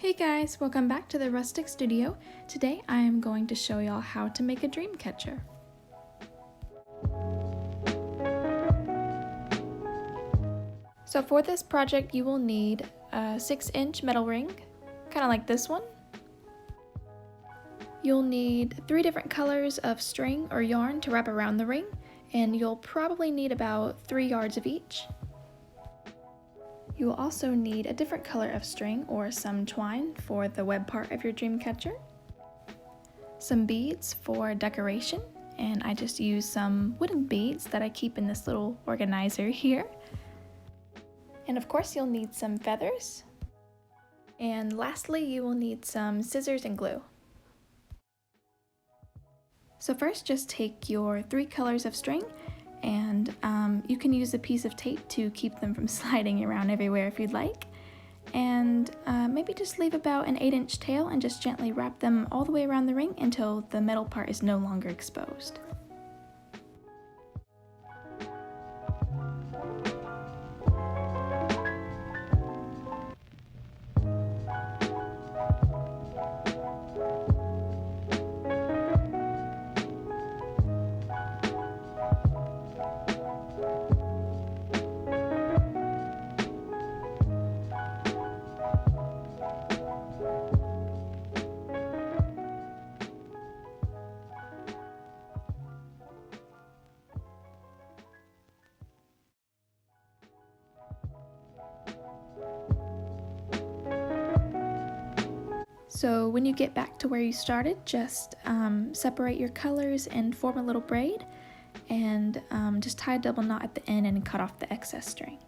Hey guys, welcome back to the Rustic Studio. Today I am going to show y'all how to make a Dreamcatcher. So for this project you will need a 6-inch metal ring, kind of like this one. You'll need 3 different colors of string or yarn to wrap around the ring, and you'll probably need about 3 yards of each. You will also need a different color of string or some twine for the web part of your Dreamcatcher, some beads for decoration, and I just use some wooden beads that I keep in this little organizer here. And of course you'll need some feathers. And lastly, you will need some scissors and glue. So first just take your 3 colors of string, and you can use a piece of tape to keep them from sliding around everywhere if you'd like. And maybe just leave about an 8-inch tail and just gently wrap them all the way around the ring until the metal part is no longer exposed. So when you get back to where you started, just separate your colors and form a little braid, and just tie a double knot at the end and cut off the excess string.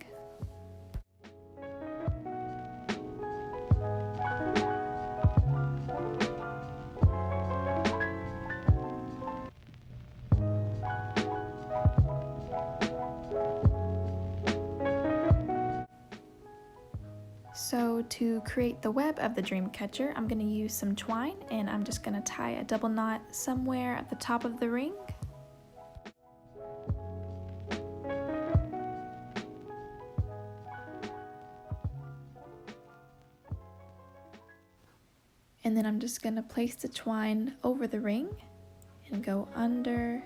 So to create the web of the Dreamcatcher, I'm going to use some twine, and I'm just going to tie a double knot somewhere at the top of the ring. And then I'm just going to place the twine over the ring and go under,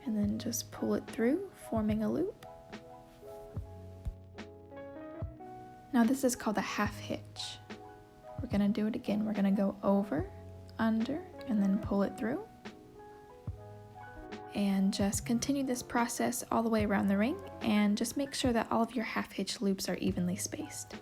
and then just pull it through, forming a loop. Now this is called a half hitch. We're going to do it again. We're going to go over, under, and then pull it through. And just continue this process all the way around the ring, and just make sure that all of your half hitch loops are evenly spaced.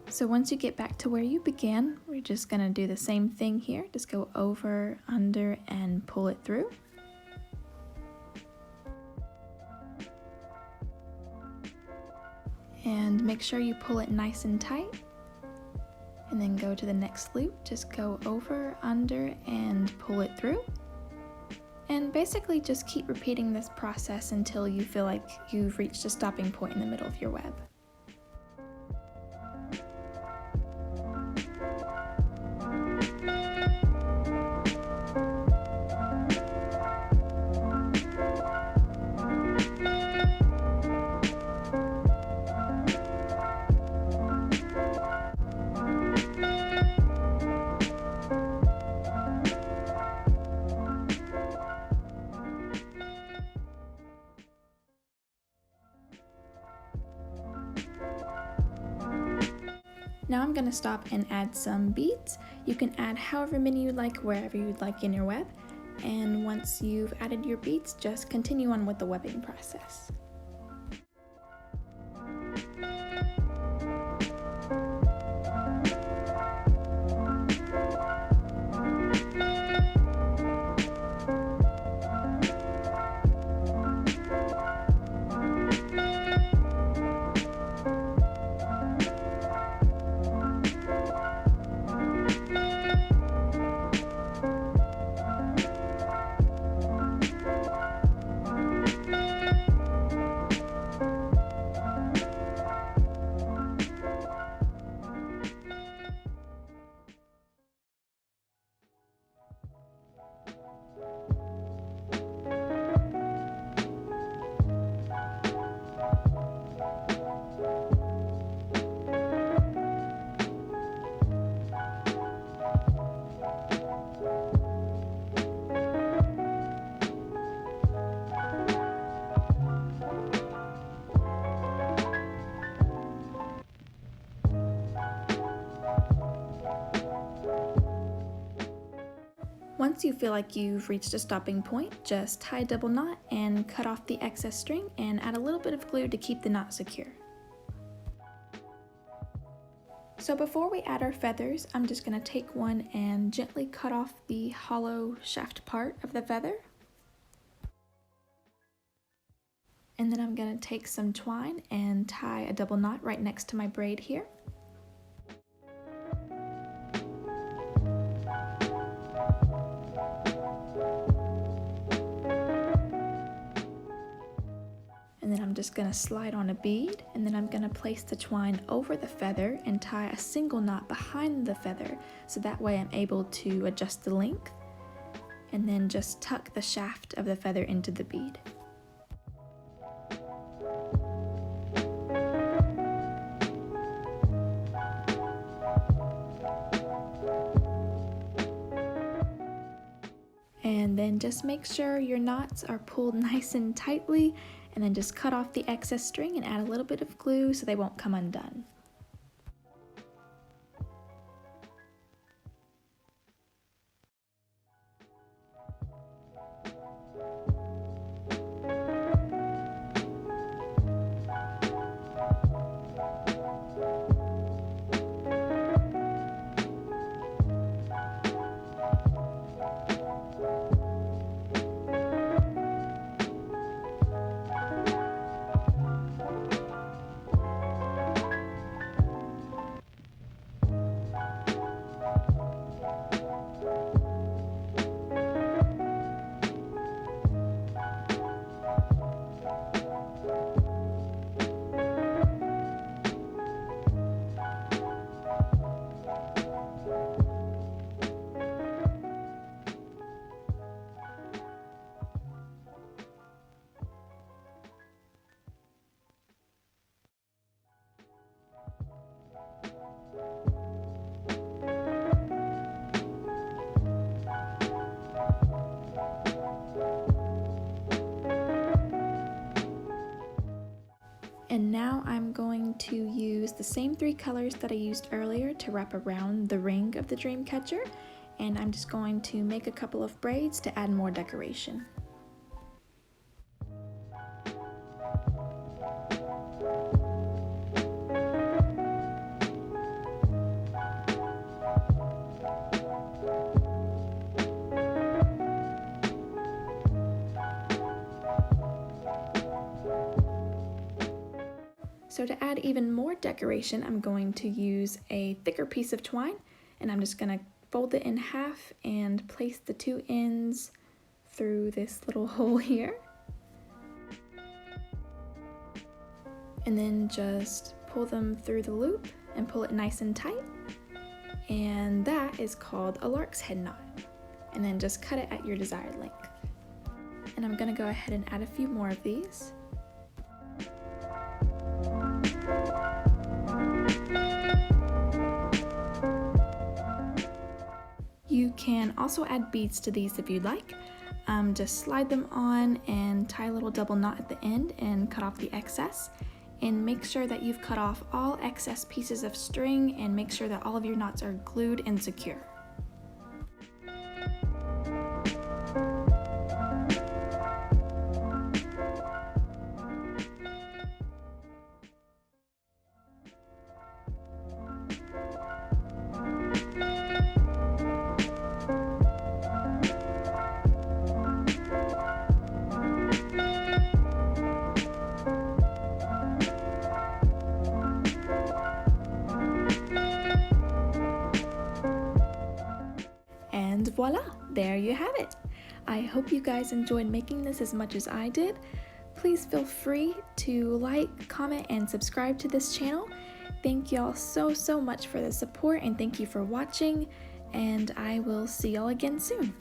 So once you get back to where you began, we're just going to do the same thing here. Just go over, under, and pull it through. And make sure you pull it nice and tight. And then go to the next loop. Just go over, under, and pull it through. And basically just keep repeating this process until you feel like you've reached a stopping point in the middle of your web. Now I'm going to stop and add some beads. You can add however many you'd like, wherever you'd like in your web. And once you've added your beads, just continue on with the webbing process. once you feel like you've reached a stopping point, just tie a double knot and cut off the excess string and add a little bit of glue to keep the knot secure. So before we add our feathers, I'm just going to take one and gently cut off the hollow shaft part of the feather. And then I'm going to take some twine and tie a double knot right next to my braid here. And then I'm just going to slide on a bead, and then I'm going to place the twine over the feather and tie a single knot behind the feather, so that way I'm able to adjust the length, and then just tuck the shaft of the feather into the bead. And then just make sure your knots are pulled nice and tightly, and then just cut off the excess string and add a little bit of glue so they won't come undone. And now I'm going to use the same 3 colors that I used earlier to wrap around the ring of the Dreamcatcher, and I'm just going to make a couple of braids to add more decoration. So to add even more decoration, I'm going to use a thicker piece of twine, and I'm just going to fold it in half and place the 2 ends through this little hole here. And then just pull them through the loop and pull it nice and tight. And that is called a lark's head knot. And then just cut it at your desired length. And I'm going to go ahead and add a few more of these. You can also add beads to these if you'd like. Just slide them on and tie a little double knot at the end and cut off the excess. And make sure that you've cut off all excess pieces of string and make sure that all of your knots are glued and secure. And voila, there you have it. I hope you guys enjoyed making this as much as I did. Please feel free to like, comment, and subscribe to this channel. Thank y'all so much for the support, and thank you for watching, and I will see y'all again soon.